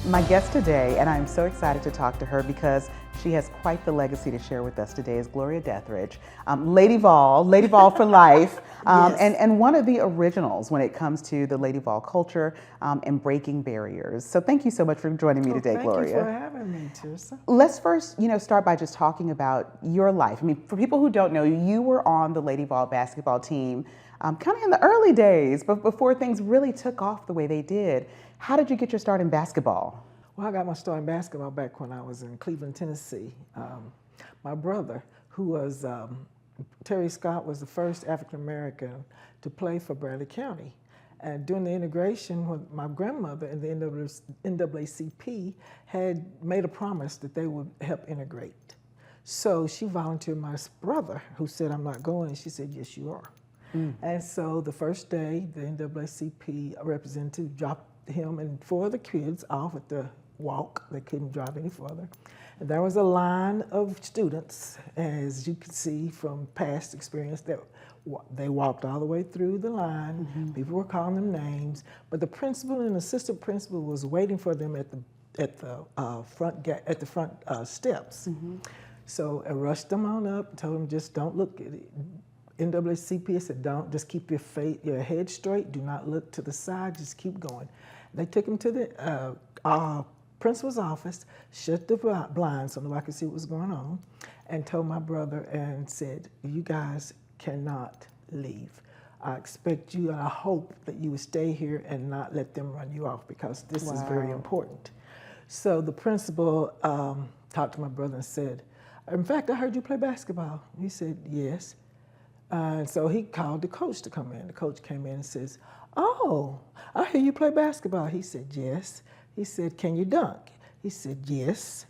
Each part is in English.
My guest today, and I'm so excited to talk to her because she has quite the legacy to share with us today, is Gloria Deathridge, Lady Vol for life, Yes. and one of the originals when it comes to the Lady Vol culture and breaking barriers. So thank you so much for joining me today, Gloria. Thank you for having me, Tearsa. Let's first, start by just talking about your life. I mean, for people who don't know, you were on the Lady Vol basketball team kind of in the early days, but before things really took off the way they did. How did you get your start in basketball? Well, I got my start in basketball back when I was in Cleveland, Tennessee. My brother, who was Terry Scott, was the first African American to play for Bradley County. And during the integration, when my grandmother and the NAACP had made a promise that they would help integrate. So she volunteered my brother, who said, "I'm not going." She said, "Yes, you are." And so the first day, the NAACP representative dropped him and four other kids off at the walk. They couldn't drive any further. And there was a line of students, as you can see from past experience, that they walked all the way through the line. People were calling them names, but the principal and assistant principal was waiting for them at the front steps. So I rushed them on up, told them just don't look at it. NAACP said, don't, just keep your head straight, do not look to the side, just keep going. They took him to the principal's office, shut the blinds so nobody could see what was going on, and told my brother and said, "You guys cannot leave. I expect you and I hope that you would stay here and not let them run you off because this is very important." So the principal talked to my brother and said, "In fact, I heard you play basketball." He said, "Yes." So he called the coach to come in. The coach came in and says, "Oh, I hear you play basketball." He said, "Yes." He said, "Can you dunk?" He said, "Yes."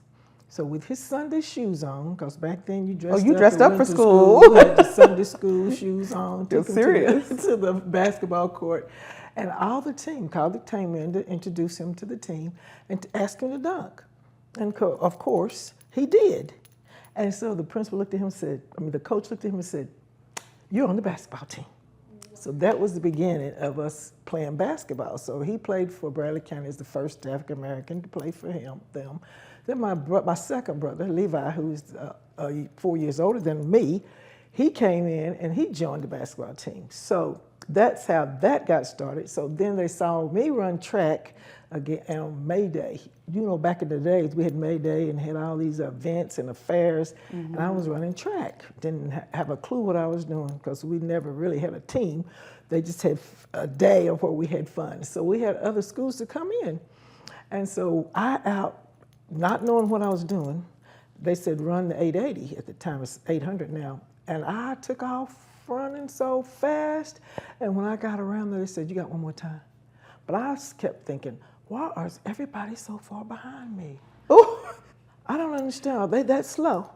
So with his Sunday shoes on, because back then you dressed up for school. Had the Sunday school shoes on. You're serious. To the basketball court. And all the team called the team in to introduce him to the team and to ask him to dunk. And of course, he did. And so the principal looked at him and said, the coach looked at him and said, "You're on the basketball team." So that was the beginning of us playing basketball. So he played for Bradley County as the first African American to play for them. Then my second brother, Levi, who's 4 years older than me, he came in and he joined the basketball team. So that's how that got started. So then they saw me run track again on May Day. You know, back in the days, we had May Day and had all these events and affairs, and I was running track. Didn't have a clue what I was doing because we never really had a team. They just had a day of where we had fun. So we had other schools to come in. And so not knowing what I was doing, they said run the 880. At the time, it's 800 now. And I took off running so fast. And when I got around there, they said, "You got one more time." But I kept thinking, why is everybody so far behind me? Oh, I don't understand. Are they that slow?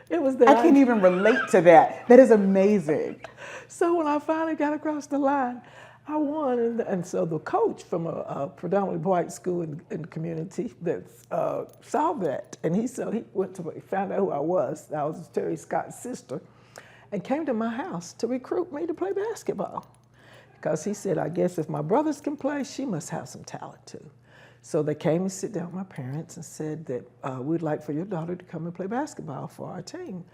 It was that. I can't even relate to that. That is amazing. So when I finally got across the line, I won. And so the coach from a predominantly white school in the community that saw that, and he found out who I was. I was Terry Scott's sister, and came to my house to recruit me to play basketball. Because he said, "I guess if my brothers can play, she must have some talent too." So they came and sit down with my parents and said that we'd like for your daughter to come and play basketball for our team.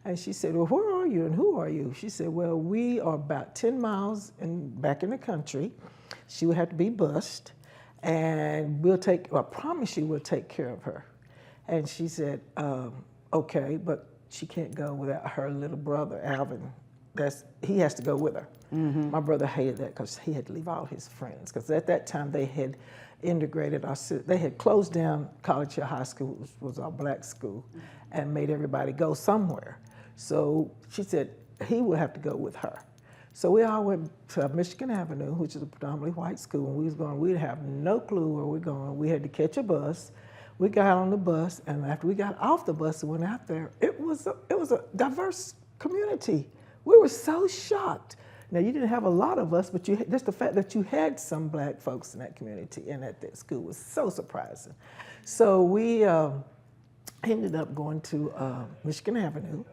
And she said, "Well, where are you and who are you?" She said, "Well, we are about 10 miles back in the country. She would have to be bused, and I promise you we'll take care of her." And she said, "Okay, but she can't go without her little brother, Alvin. He has to go with her." My brother hated that because he had to leave all his friends. Because at that time they had integrated they had closed down College Hill High School, which was our black school, and made everybody go somewhere. So she said he would have to go with her. So we all went to Michigan Avenue, which is a predominantly white school, and we'd have no clue where we're going. We had to catch a bus. We got on the bus, and after we got off the bus and went out there, it was a diverse community. We were so shocked. Now, you didn't have a lot of us, but just the fact that you had some black folks in that community and at that school was so surprising. So we ended up going to Michigan Avenue.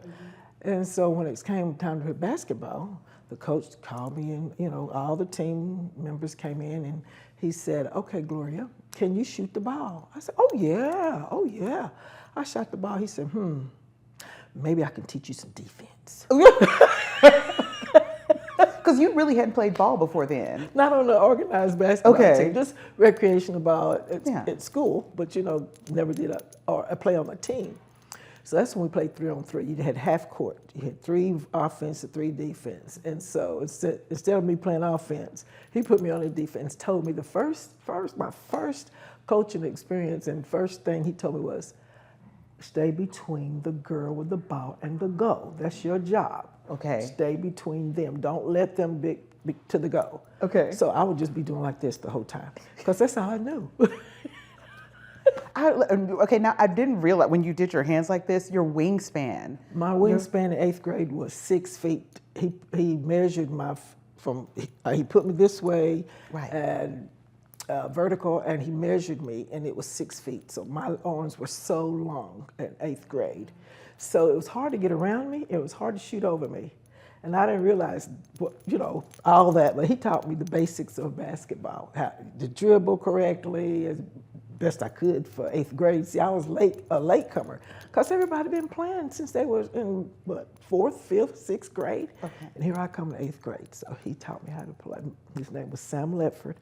And so when it came time to play basketball, the coach called me and, all the team members came in and he said, "Okay, Gloria, can you shoot the ball? I said, oh yeah. I shot the ball. He said, maybe I can teach you some defense. Because you really hadn't played ball before then. Not on the organized basketball team, just recreational ball at school, but never did a play on a team. So that's when we played 3-on-3. You had half court. You had 3 offense and 3 defense. And so instead of me playing offense, he put me on the defense, told me my first coaching experience, and first thing he told me was, stay between the girl with the ball and the goal. That's your job. Okay. Stay between them. Don't let them be to the goal. Okay. So I would just be doing like this the whole time, because that's all I knew. Okay, now I didn't realize when you did your hands like this, your wingspan. My wingspan in 8th grade was 6 feet. He measured he put me this way, right, and vertical, and he measured me, and it was 6 feet. So my arms were so long in 8th grade. So it was hard to get around me. It was hard to shoot over me. And I didn't realize, all that, but he taught me the basics of basketball, how to dribble correctly as best I could for 8th grade. See, I was a latecomer, because everybody been playing since they were in, 4th, 5th, 6th grade. Okay. And here I come in 8th grade. So he taught me how to play. His name was Sam Ledford,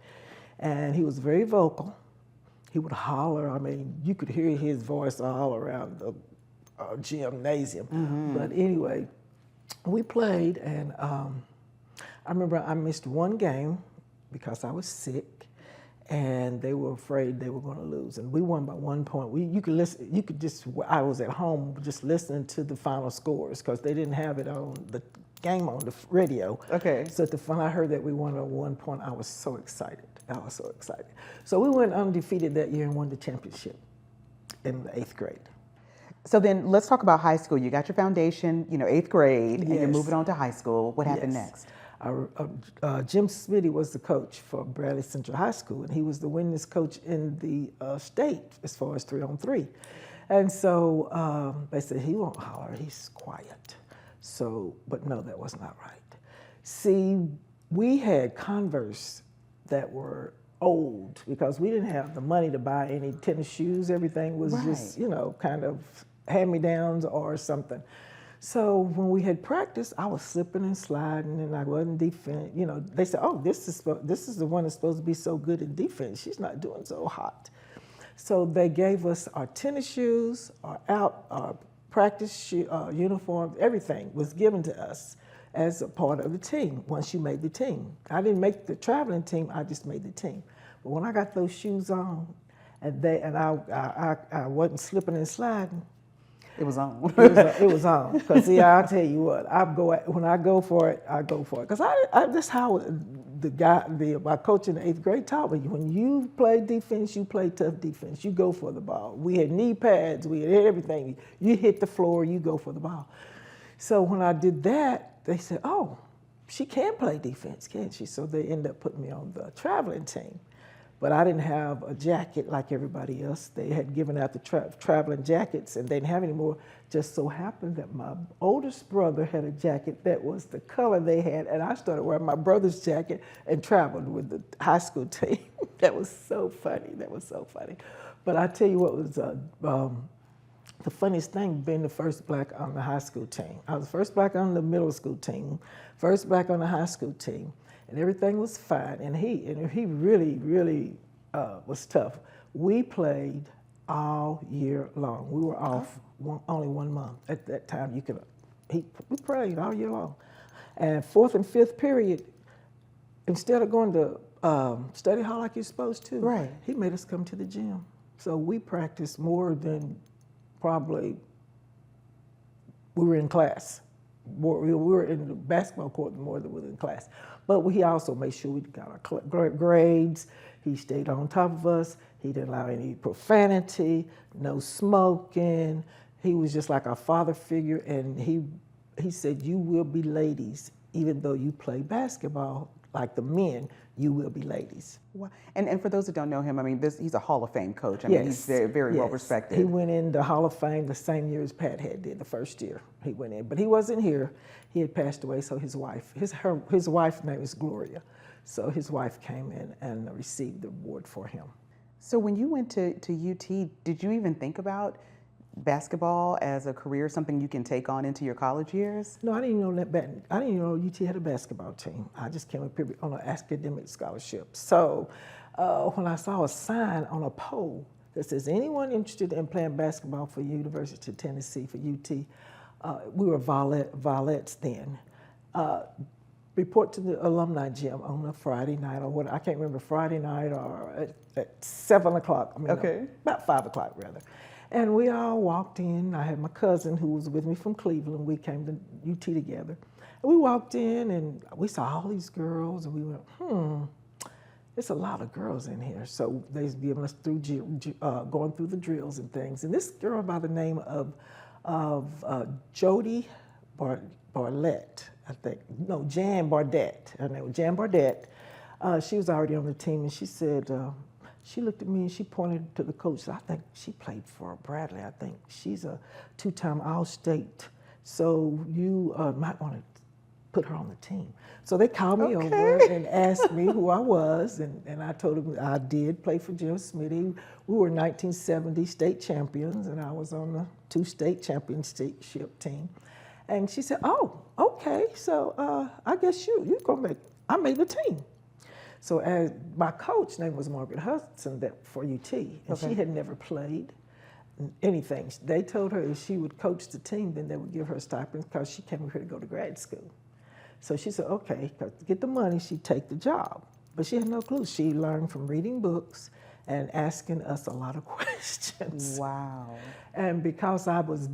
and he was very vocal. He would holler. I mean, you could hear his voice all around the gymnasium. Mm-hmm. But anyway, we played, and I remember I missed one game because I was sick, and they were afraid they were going to lose. And we won by 1 point. I was at home just listening to the final scores, because they didn't have it on the game on the radio. Okay. So when I heard that we won by 1 point, I was so excited. So we went undefeated that year and won the championship in the 8th grade. So then let's talk about high school. You got your foundation, 8th grade, and you're moving on to high school. What happened next? Jim Smitty was the coach for Bradley Central High School, and he was the winningest coach in the state as far as 3-on-3. And so they said, he won't holler, he's quiet. But no, that was not right. See, we had Converse that were old, because we didn't have the money to buy any tennis shoes. Everything was just, kind of hand-me-downs or something. So when we had practice, I was slipping and sliding, and I wasn't defense. They said, "Oh, this is the one that's supposed to be so good in defense. She's not doing so hot." So they gave us our tennis shoes, our practice uniforms. Everything was given to us as a part of the team. Once you made the team, I didn't make the traveling team. I just made the team. But when I got those shoes on, and I wasn't slipping and sliding, it was on. It was on. Because see, I'll tell you what, when I go for it, I go for it. Because that's how my coach in the 8th grade taught me. When you play defense, you play tough defense. You go for the ball. We had knee pads. We had everything. You hit the floor, you go for the ball. So when I did that, they said, "Oh, she can play defense, can't she?" So they ended up putting me on the traveling team. But I didn't have a jacket like everybody else. They had given out the traveling jackets, and they didn't have any more. Just so happened that my oldest brother had a jacket that was the color they had, and I started wearing my brother's jacket and traveled with the high school team. That was so funny. But I tell you what was the funniest thing, being the first black on the high school team. I was the first black on the middle school team, first black on the high school team. And everything was fine, and he really, really was tough. We played all year long. We were off only 1 month. At that time, we played all year long. And 4th and 5th period, instead of going to study hall like you're supposed to, he made us come to the gym. So we practiced more than probably we were in class. We were in the basketball court more than we were in class. But he also made sure we got our grades. He stayed on top of us. He didn't allow any profanity, no smoking. He was just like our father figure, and he said, "You will be ladies, even though you play basketball like the men, you will be ladies." Wow. And for those that don't know him, I mean, he's a Hall of Fame coach. I mean, he's very, very well respected. He went in the Hall of Fame the same year as Pat had did, the first year he went in. But he wasn't here. He had passed away, so his wife's name is Gloria. So his wife came in and received the award for him. So when you went to UT, did you even think about basketball as a career, something you can take on into your college years? No, I didn't know that. I didn't know UT had a basketball team. I just came up here on an academic scholarship. So when I saw a sign on a pole that says anyone interested in playing basketball for University of Tennessee, for UT, we were Vols then. Report to the alumni gym on a Friday night or what, I can't remember, Friday night or at 7 o'clock. I mean, Okay. no, about 5 o'clock rather. And we all walked in. I had my cousin who was with me from Cleveland. We came to UT together. And we walked in and we saw all these girls and we went, there's a lot of girls in here. So they was giving us through, going through the drills and things. And this girl by the name of Jody Barlett, I think, no, Jan Bardette. Her name was Jan Bardette. She was already on the team, and she said, she looked at me and she pointed to the coach. I think she played for Bradley. I think she's a two-time All-State. So you might want to put her on the team. So they called me over and asked me who I was, and I told them I did play for Jim Smitty. We were 1970 state champions, and I was on the 2 state championship team. And she said, oh, okay, so I guess you're gonna make, I made the team. So as my coach name was Margaret Hudson for UT, and she had never played anything. They told her if she would coach the team, then they would give her a stipend because she came here to go to grad school. So she said, okay, to get the money, she'd take the job. But she had no clue. She learned from reading books and asking us a lot of questions. Wow. And because I was,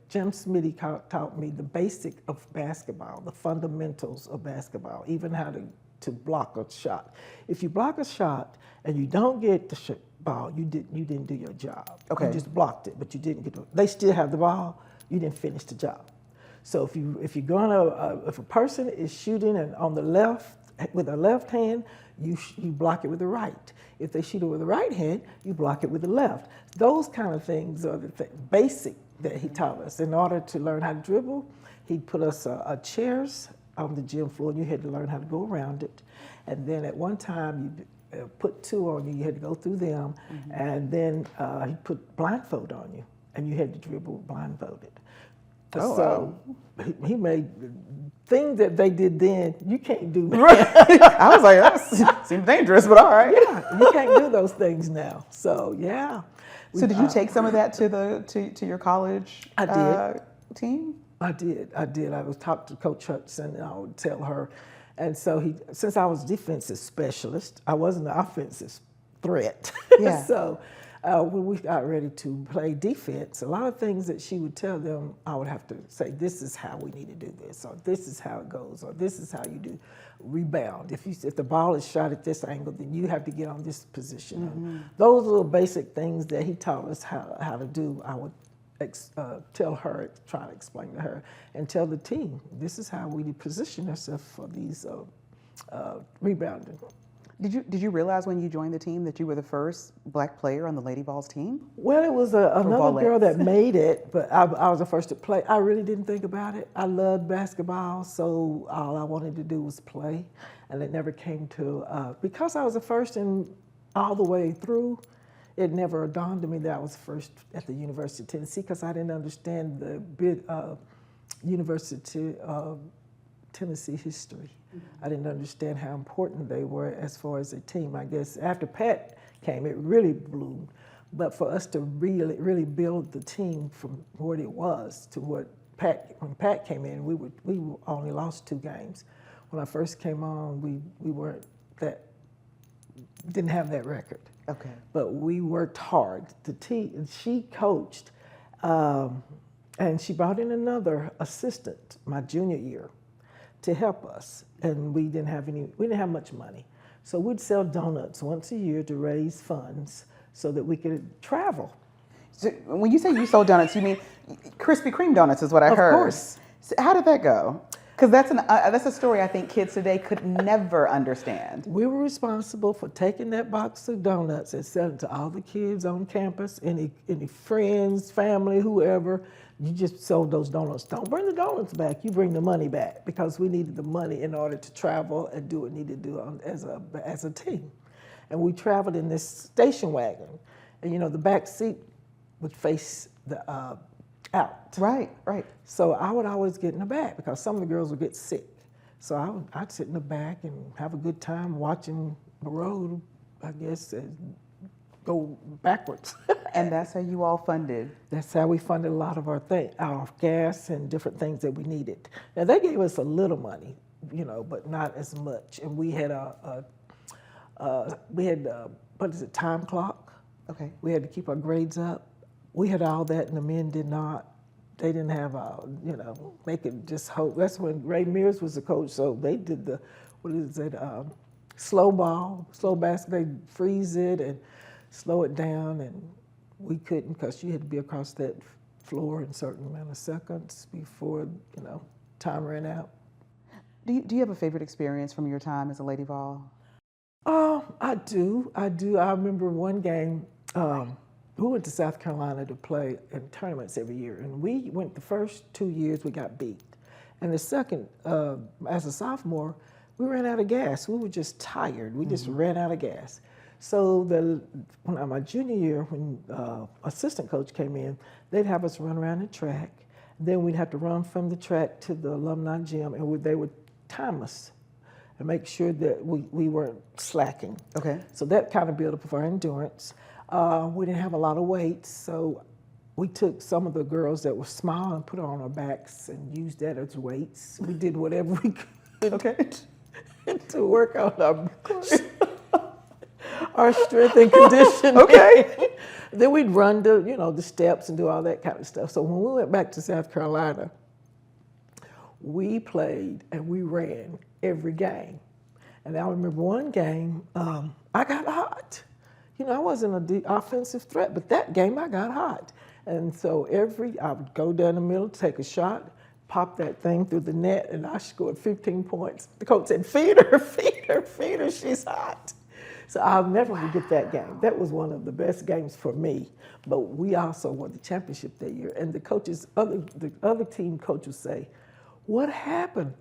Jim Smitty taught me the basic of basketball, the fundamentals of basketball, even how to block a shot. If you block a shot and you don't get the ball, you didn't do your job. Okay. You just blocked it, but you didn't get they still have the ball, you didn't finish the job. So if a person is shooting and on the left, with the left hand, you block it with the right. If they shoot it with the right hand, you block it with the left. Those kind of things are the basic that he taught us. In order to learn how to dribble, he'd put us chairs on the gym floor, and you had to learn how to go around it. And then at one time, you put 2 on you, you had to go through them, and then he put blindfold on you, and you had to dribble blindfolded. Oh, so wow. he made things that they did then, you can't do now. Right. I was like, that seems dangerous, but all right. Yeah, you can't do those things now. So yeah. So did you take some of that to your college team? I did. I would talk to Coach Hudson and I would tell her. And so since I was defensive specialist, I wasn't an offensive threat. Yeah. So when we got ready to play defense, a lot of things that she would tell them, I would have to say, this is how we need to do this, or this is how it goes, or this is how you do rebound. If the ball is shot at this angle, then you have to get on this position. Those little basic things that he taught us how to do, I would tell her, try to explain to her, and tell the team, this is how we position ourselves for these rebounding. Did you realize when you joined the team that you were the first Black player on the Lady Vols team? Well, it was another girl that made it, but I was the first to play. I really didn't think about it. I loved basketball, so all I wanted to do was play, and it never came to, because I was the first and all the way through, it never dawned on me that I was first at the University of Tennessee because I didn't understand the bit of University of Tennessee history. I didn't understand how important they were as far as a team. I guess after Pat came, it really bloomed. But for us to really build the team from what it was to what when Pat came in, we only lost 2 games. When I first came on, we didn't have that record. Okay. But we worked hard. She coached, and she brought in another assistant my junior year to help us. And we didn't have much money. So we'd sell donuts once a year to raise funds so that we could travel. So when you say you sold donuts, you mean Krispy Kreme donuts is what I heard. Of course. So how did that go? Because that's a story I think kids today could never understand. We were responsible for taking that box of donuts and selling to all the kids on campus, any friends, family, whoever. You just sold those donuts. Don't bring the donuts back. You bring the money back because we needed the money in order to travel and do what we needed to do as a team. And we traveled in this station wagon. And, you know, the back seat would face the out. Right, right. So I would always get in the back because some of the girls would get sick. So I'd sit in the back and have a good time watching the road, I guess, go backwards. And that's how you all funded. That's how we funded a lot of our gas and different things that we needed. Now they gave us a little money, you know, but not as much. And we had what is it, time clock? Okay. We had to keep our grades up. We had all that, and the men did not. They didn't have, you know, they could just hope. That's when Ray Mears was the coach, so they did the, what is it, slow basket. They freeze it and slow it down, and we couldn't because you had to be across that floor in a certain amount of seconds before, you know, time ran out. Do you have a favorite experience from your time as a Lady Vol? I do. I remember one game, we went to South Carolina to play in tournaments every year, and we went the first 2 years we got beat. And the second, as a sophomore, we ran out of gas. We were just tired. We just ran out of gas. So when my junior year, when assistant coach came in, they'd have us run around the track. Then we'd have to run from the track to the alumni gym, and they would time us and make sure that we weren't slacking. Okay. So that kind of built up our endurance. We didn't have a lot of weights, so we took some of the girls that were small and put it on our backs and used that as weights. We did whatever we could to work on our strength and conditioning. Okay. Then we'd run the steps and do all that kind of stuff. So when we went back to South Carolina, we played and we ran every game. And I remember one game, I got hot. You know, I wasn't an offensive threat, but that game I got hot. And so I would go down the middle, take a shot, pop that thing through the net, and I scored 15 points. The coach said, feed her, she's hot. So I'll never forget that game. That was one of the best games for me. But we also won the championship that year. And the other team coach would say, what happened?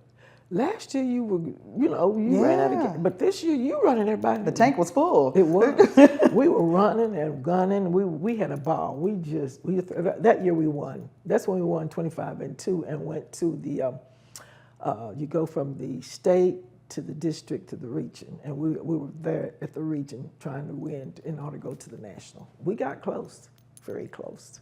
Last year you ran out of gas, but this year you running everybody. The tank was full. It was. We were running and gunning. We had a ball. That year we won. That's when we won 25-2 and went to the. You go from the state to the district to the region, and we were there at the region trying to win in order to go to the national. We got close, very close.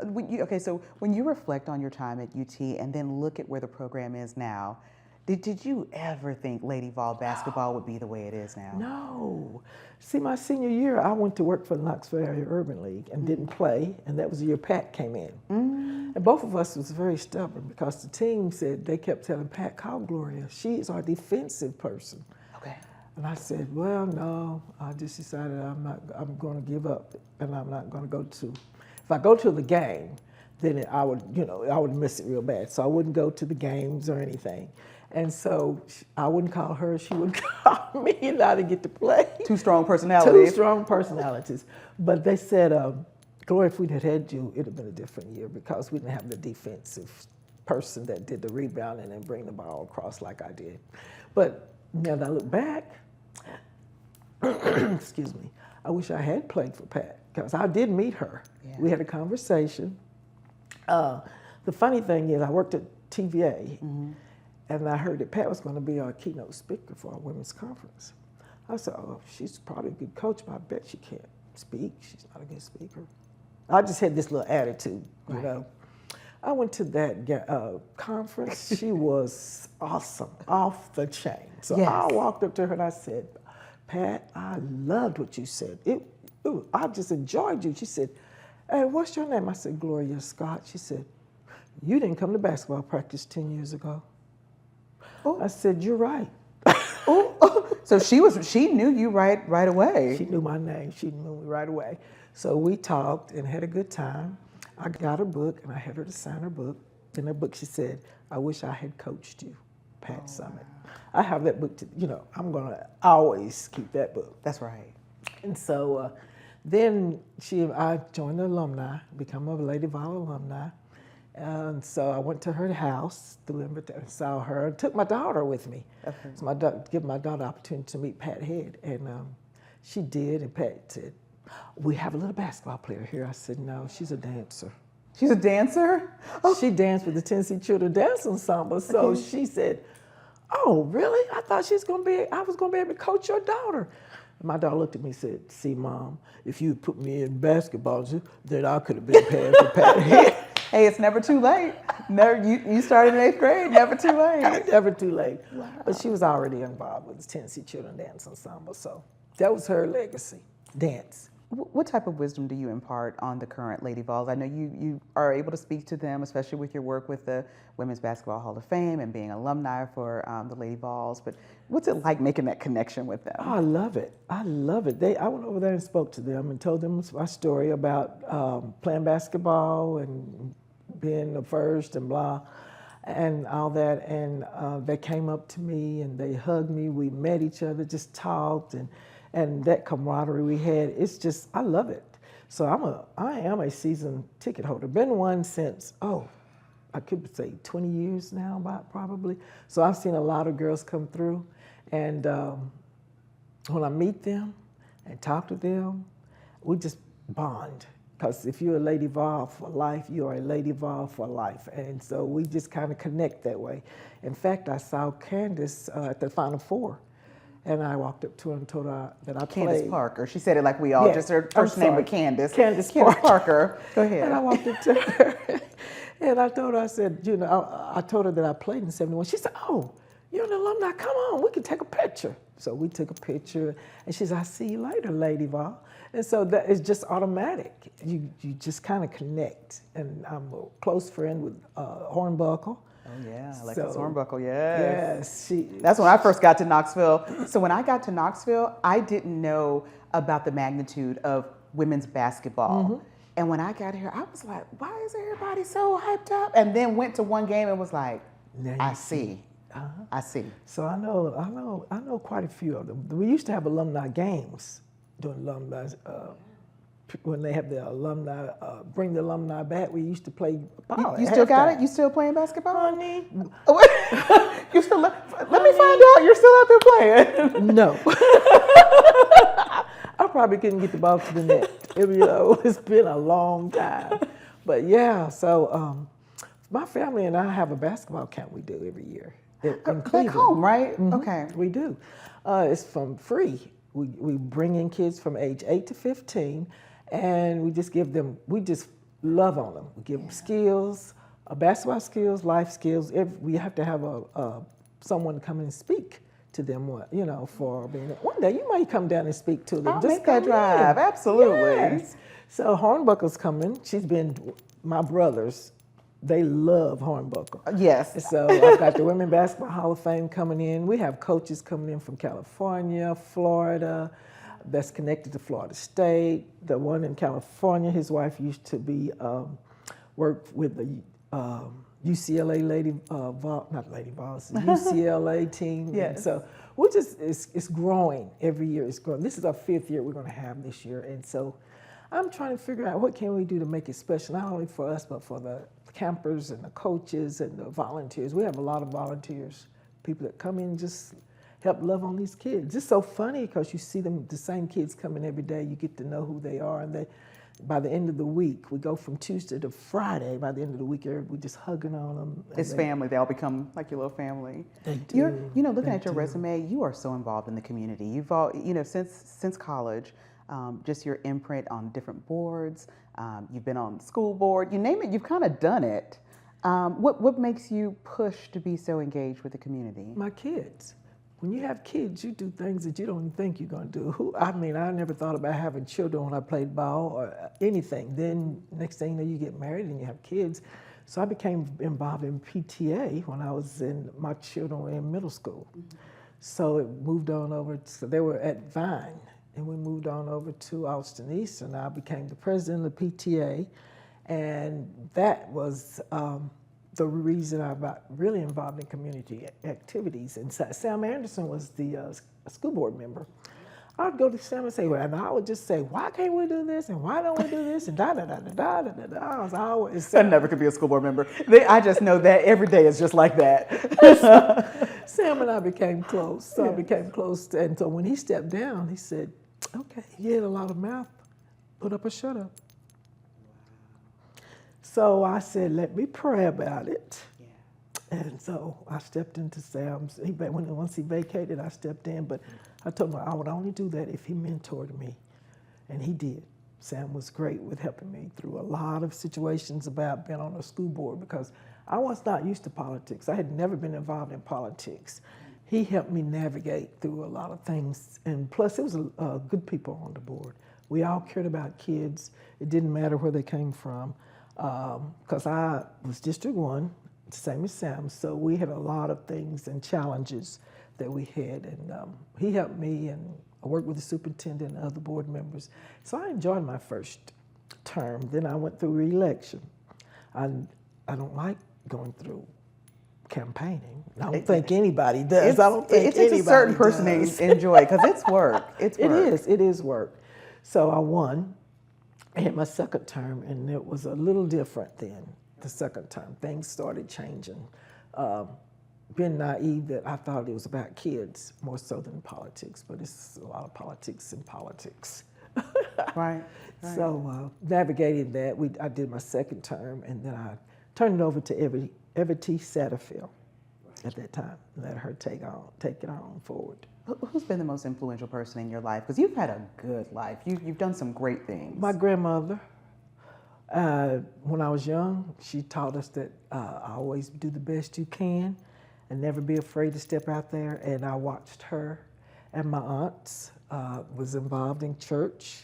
Okay, so when you reflect on your time at UT and then look at where the program is now, did you ever think Lady Vol basketball would be the way it is now? No. See, my senior year, I went to work for the Knoxville Area Urban League and didn't play, and that was the year Pat came in. And both of us was very stubborn because the team said, they kept telling Pat, call Gloria. She is our defensive person. Okay. And I said, well, no, I just decided I'm going to give up, and I'm not going to go to. If I go to the game, then I would miss it real bad. So I wouldn't go to the games or anything. And so I wouldn't call her, she would call me, and I didn't get to play. Two strong personalities. Two strong personalities. But they said, Gloria, if we'd had you, it'd have been a different year because we didn't have the defensive person that did the rebounding and bring the ball across like I did. But now that I look back, excuse me, I wish I had played for Pat because I did meet her. Yeah. We had a conversation. The funny thing is I worked at TVA, and I heard that Pat was going to be our keynote speaker for our women's conference. I said, oh, she's probably a good coach, but I bet she can't speak. She's not a good speaker. I just had this little attitude, you know. I went to that conference. She was awesome, off the chain. So I walked up to her and I said, Pat, I loved what you said. I just enjoyed you. She said, hey, what's your name? I said, Gloria Scott. She said, you didn't come to basketball practice 10 years ago. Oh. I said, you're right. So she knew you right away. She knew my name. She knew me right away. So we talked and had a good time. I got her book and I had her to sign her book. In her book she said, I wish I had coached you, Pat Summit. I have that book, I'm gonna always keep that book. That's right. And so then I joined the alumni, become a Lady Vol alumni. And so I went to her house, saw her, took my daughter with me. Okay. So give my daughter the opportunity to meet Pat Head. And She did, and Pat said, we have a little basketball player here. I said, no, she's a dancer. She's a dancer? Oh. She danced with the Tennessee Children Dance Ensemble. So she said, oh, really? I thought I was going to be able to coach your daughter. And my daughter looked at me and said, see, Mom, if you put me in basketball, then I could have been paying for Patty. Hey, it's never too late. Never, you started in 8th grade, never too late. Never too late. Wow. But she was already involved with the Tennessee Children Dance Ensemble. So that was her legacy, dance. What type of wisdom do you impart on the current Lady Vols? I know you are able to speak to them, especially with your work with the Women's Basketball Hall of Fame and being alumni for the Lady Vols. But what's it like making that connection with them? Oh, I love it. I love it. I went over there and spoke to them and told them my story about playing basketball and being the first and blah, and all that. And they came up to me and they hugged me. We met each other, just talked, and that camaraderie we had, it's just, I love it. So I am a season ticket holder. Been one since, I could say 20 years now, about probably. So I've seen a lot of girls come through, and when I meet them and talk to them, we just bond. Because if you're a Lady Vol for life, you are a Lady Vol for life. And so we just kind of connect that way. In fact, I saw Candace at the Final Four. And I walked up to her and told her that I played. Candace Parker. She said it like we all, just her first name but Candace. Candace Parker. Go ahead. And I walked up to her and I told her, I said, I told her that I played in '71. She said, oh, you're an alumni, come on, we can take a picture. So we took a picture and she said, I'll see you later, Lady Vol. And so that is just automatic. You just kind of connect. And I'm a close friend with Hornbuckle. Oh yeah, Alexis Hornbuckle, yes. Yes. That's when I first got to Knoxville. So when I got to Knoxville, I didn't know about the magnitude of women's basketball. Mm-hmm. And when I got here, I was like, why is everybody so hyped up? And then went to one game and was like, I see. Uh-huh. I see. So I know quite a few of them. We used to have alumni games during alumni. When they have the alumni, bring the alumni back, we used to play ball. You still got it? You still playing basketball? Honey. You still, let me find out you're still out there playing. No. I probably couldn't get the ball to the net. It's been a long time. But yeah, so my family and I have a basketball camp we do every year. Back home, right? Mm-hmm. Okay. We do. It's from free. We bring in kids from age 8 to 15, and we just love on them. We give them skills, basketball skills, life skills. We have to have someone come and speak to them, for being. One day you might come down and speak to them. I'll make that drive, absolutely. Yes. So Hornbuckle's coming. She's been, my brothers, they love Hornbuckle. Yes. So I've got the Women's Basketball Hall of Fame coming in. We have coaches coming in from California, Florida, that's connected to Florida State. The one in California, his wife used to be, worked with the UCLA UCLA team. Yes. And so we're just, it's growing every year. It's growing. This is our 5th year we're going to have this year. And so I'm trying to figure out what can we do to make it special, not only for us, but for the campers and the coaches and the volunteers. We have a lot of volunteers, people that come in and just help love on these kids. It's so funny because you see them, the same kids coming every day. You get to know who they are, and by the end of the week, we go from Tuesday to Friday. By the end of the week, we're just hugging on them. It's family. They all become like your little family. They do. Looking at your resume, you are so involved in the community. You've all, since college, just your imprint on different boards. You've been on school board. You name it, you've kind of done it. What makes you push to be so engaged with the community? My kids. When you have kids, you do things that you don't even think you're going to do. I never thought about having children when I played ball or anything. Then next thing you know, you get married and you have kids. So I became involved in PTA when I was my children were in middle school. Mm-hmm. So it moved on over, so they were at Vine. And we moved on over to Austin East, and I became the president of the PTA. And that was the reason I got really involved in community activities. And Sam Anderson was the school board member. I'd go to Sam and say, and I would just say, why can't we do this? And why don't we do this? And da-da-da-da-da-da-da. I was always I never could be a school board member. I just know that every day is just like that. Sam and I became close. So I became close. And so when he stepped down, he said, Okay, you had a lot of mouth. Put up or shut up. So I said, let me pray about it. Yeah. And so I stepped into Sam's. Once he vacated, I stepped in. But I told him I would only do that if he mentored me. And he did. Sam was great with helping me through a lot of situations about being on a school board because I was not used to politics. I had never been involved in politics. He helped me navigate through a lot of things. And plus, it was good people on the board. We all cared about kids. It didn't matter where they came from. Because I was District 1, same as Sam, so we had a lot of things and challenges that we had. And he helped me, and I worked with the superintendent and other board members. So I enjoyed my first term. Then I went through re-election. I don't like going through campaigning. I don't think anybody does. I don't think anybody does. It's a certain person they enjoy because it's work. It's work. It is work. So I won. I had my second term, and it was a little different then, the second term. Things started changing. Being naive that I thought it was about kids more so than politics, but it's a lot of politics in politics. Right. So navigating that, I did my second term, and then I turned it over to Everty Satterfield at that time, and let her take it on forward. Who's been the most influential person in your life? Because you've had a good life. You've done some great things. My grandmother. When I was young, she taught us that always do the best you can and never be afraid to step out there. And I watched her and my aunts was involved in church.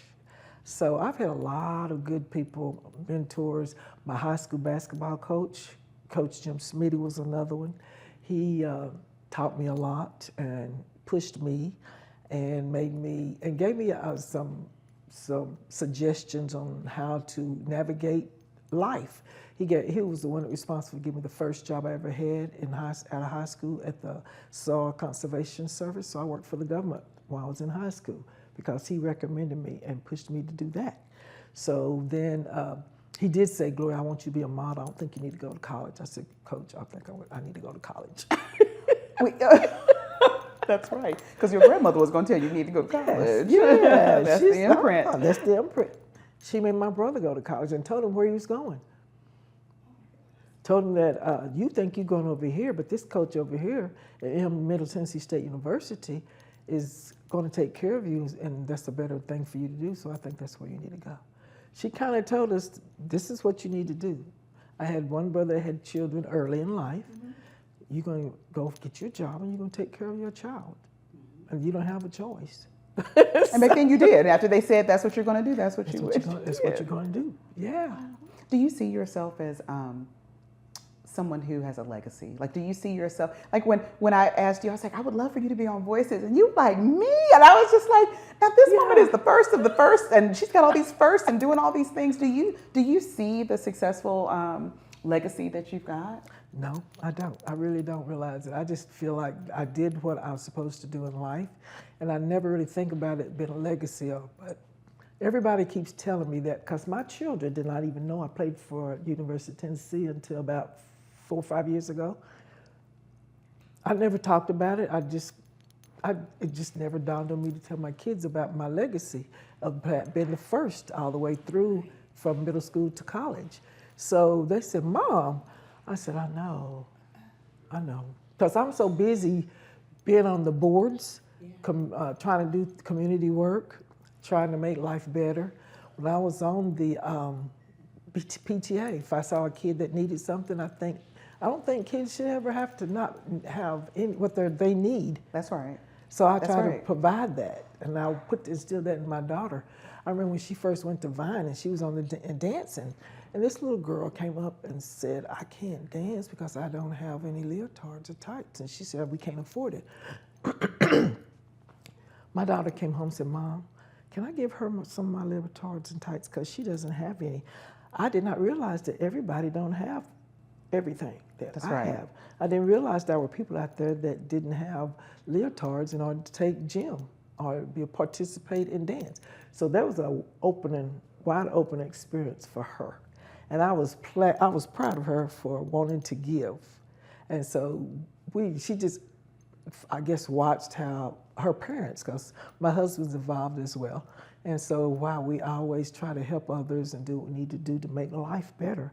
So I've had a lot of good people, mentors. My high school basketball coach, Coach Jim Smitty, was another one. He taught me a lot and pushed me and gave me some suggestions on how to navigate life. He was the one responsible for giving me the first job I ever had out of high school at the Soil Conservation Service. So I worked for the government while I was in high school because he recommended me and pushed me to do that. So then he did say, Gloria, I want you to be a model. I don't think you need to go to college. I said, Coach, I think I need to go to college. That's right, because your grandmother was going to tell you need to go to college. Yeah, that's the imprint. That's the imprint. She made my brother go to college and told him where he was going. Told him that you think you're going over here, but this coach over here at Middle Tennessee State University is going to take care of you, and that's a better thing for you to do, so I think that's where you need to go. She kind of told us, this is what you need to do. I had one brother that had children early in life. Mm-hmm. You're going to go get your job and you're going to take care of your child. And you don't have a choice. And back then you did. After they said that's what you're going to do, that's what you're going to do. Yeah. Do you see yourself as someone who has a legacy? Like, do you see yourself, like when I asked you, I was like, I would love for you to be on Voices. And you like, me? And I was just like, now this woman is the first of the first, and she's got all these firsts and doing all these things. Do you see the successful legacy that you've got? No, I don't. I really don't realize it. I just feel like I did what I was supposed to do in life, and I never really think about it being a legacy of. But everybody keeps telling me that because my children did not even know I played for University of Tennessee until about 4 or 5 years ago. I never talked about it. It just never dawned on me to tell my kids about my legacy of being the first all the way through from middle school to college. So they said, Mom. I said, I know. Because I'm so busy being on the boards, trying to do community work, trying to make life better. When I was on the PTA, if I saw a kid that needed something, I don't think kids should ever have to not have what they need. That's right. So I try to provide that, and I'll instill that in my daughter. I remember when she first went to Vine and she was on the dancing, and this little girl came up and said, I can't dance because I don't have any leotards or tights. And she said, we can't afford it. My daughter came home and said, Mom, can I give her some of my leotards and tights because she doesn't have any. I did not realize that everybody don't have everything that I have. I didn't realize there were people out there that didn't have leotards in order to take gym or participate in dance. So that was a wide open experience for her. And I was proud of her for wanting to give. And so she just I guess, watched how her parents, because my husband's involved as well. And so while we always try to help others and do what we need to do to make life better,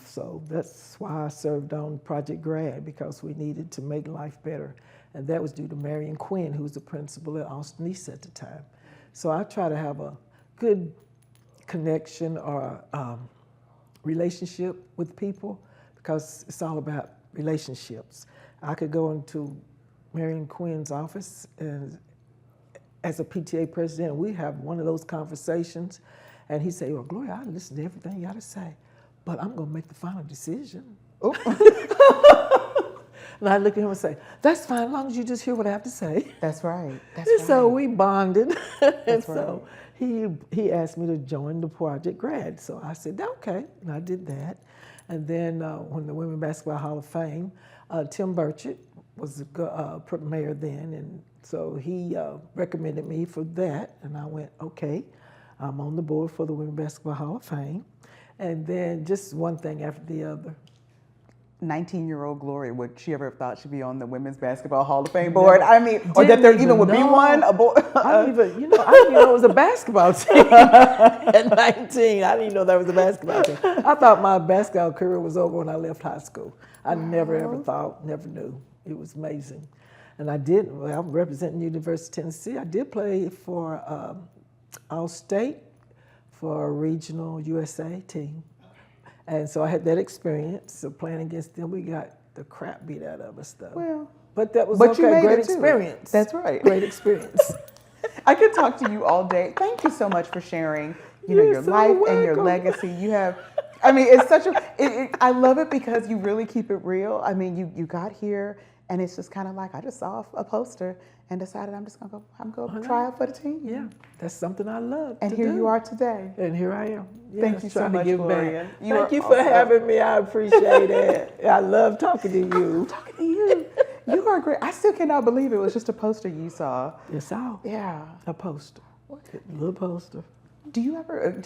so that's why I served on Project Grad, because we needed to make life better. And that was due to Marion Quinn, who was the principal at Austin East at the time. So I try to have a good connection or relationship with people, because it's all about relationships. I could go into Marion Quinn's office and as a PTA president, we have one of those conversations, and he say, well, Gloria, I listen to everything you got to say, but I'm going to make the final decision. And I look at him and say, that's fine, as long as you just hear what I have to say. That's right. That's And right. so we bonded. And That's right. so he asked me to join the Project Grad. So I said, okay, and I did that. And then when the Women's Basketball Hall of Fame, Tim Burchett was the mayor then, and so he recommended me for that, and I went, okay, I'm on the board for the Women's Basketball Hall of Fame. And then just one thing after the other. 19-year-old Gloria, would she ever have thought she'd be on the Women's Basketball Hall of Fame board? I mean, or that there even would be one? I didn't even know it was a basketball team at 19. I didn't even know there was a basketball team. I thought my basketball career was over when I left high school. I never ever thought, never knew. It was amazing. And I'm representing University of Tennessee. I did play for All-State for a regional USA team. And so I had that experience. So playing against them, we got the crap beat out of us, though. Well, but that was but okay. You made Great it too. Experience. That's right. Great experience. I could talk to you all day. Thank you so much for sharing, your so life welcome. and your legacy. You have, I mean, it's such I love it because you really keep it real. I mean, you got here and it's just kind of like, I just saw a poster and decided I'm going to try out for the team. Yeah, that's something I love And to here do. you are today. And here I am. Yes, Thank you so trying to much, give Gloria. back. You Thank are you for awesome. having me. I appreciate it. I love talking to you. Talking to you. You are great. I still cannot believe it was just a poster you saw. Yes, all. Yeah. A poster. A little poster. Do you ever,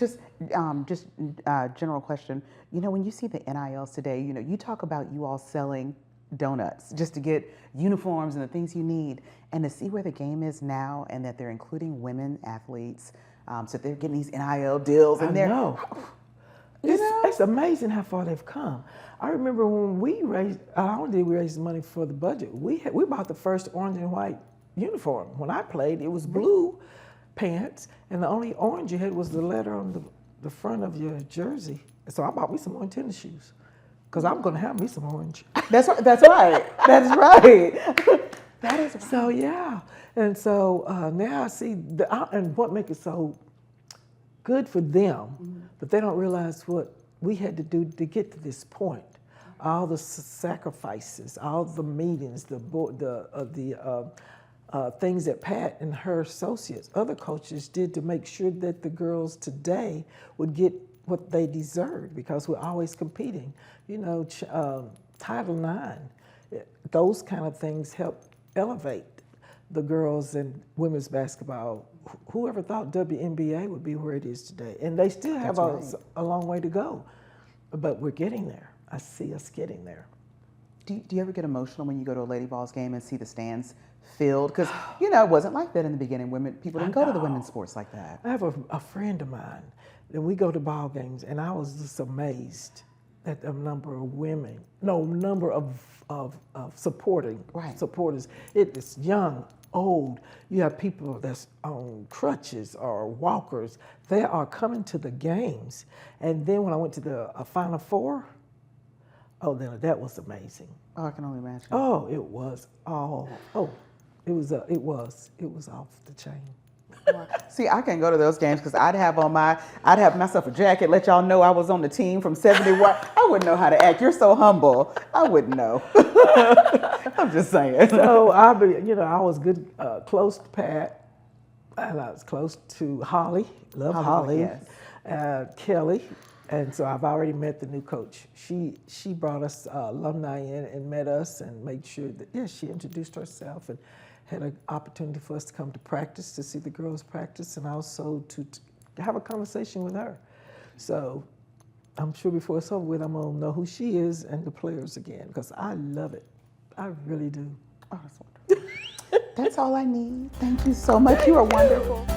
general question, when you see the NILs today, you talk about you all selling donuts just to get uniforms and the things you need, and to see where the game is now and that they're including women athletes, so they're getting these NIL deals. And I know. It's amazing how far they've come. I remember when we raised, not only did we raise money for the budget, we bought the first orange and white uniform. When I played, it was blue pants, and the only orange you had was the letter on the front of your jersey. So I bought me some orange tennis shoes, because I'm going to have me some orange. That's right. That's right. That's right. That is right. So, yeah. And so now I see, and what makes it so good for them, but they don't realize what we had to do to get to this point. All the sacrifices, all the meetings, the things that Pat and her associates, other coaches, did to make sure that the girls today would get what they deserve, because we're always competing. Title IX, those kind of things help elevate the girls in women's basketball. Whoever thought WNBA would be where it is today? And they still have a long way to go, but we're getting there. I see us getting there. Do you ever get emotional when you go to a Lady Vols game and see the stands filled? Because, it wasn't like that in the beginning. People didn't go to the women's sports like that. I have a friend of mine, and we go to ball games, and I was just amazed at the number of supporters. It is young, old. You have people that's on crutches or walkers. They are coming to the games. And then when I went to the Final Four, then that was amazing. Oh, I can only imagine. Oh, it was it was off the chain. See, I can't go to those games because I'd have myself a jacket, let y'all know I was on the team from 71. I wouldn't know how to act. You're so humble. I wouldn't know. I'm just saying. So I was good, close to Pat, and I was close to Holly. Love Holly. Yes. Kelly. And so I've already met the new coach. She brought us alumni in and met us and made sure that, she introduced herself and had an opportunity for us to come to practice, to see the girls practice, and also to have a conversation with her. So I'm sure before it's over with, I'm going to know who she is and the players again, because I love it. I really do. Oh, that's wonderful. That's all I need. Thank you so much. You are wonderful.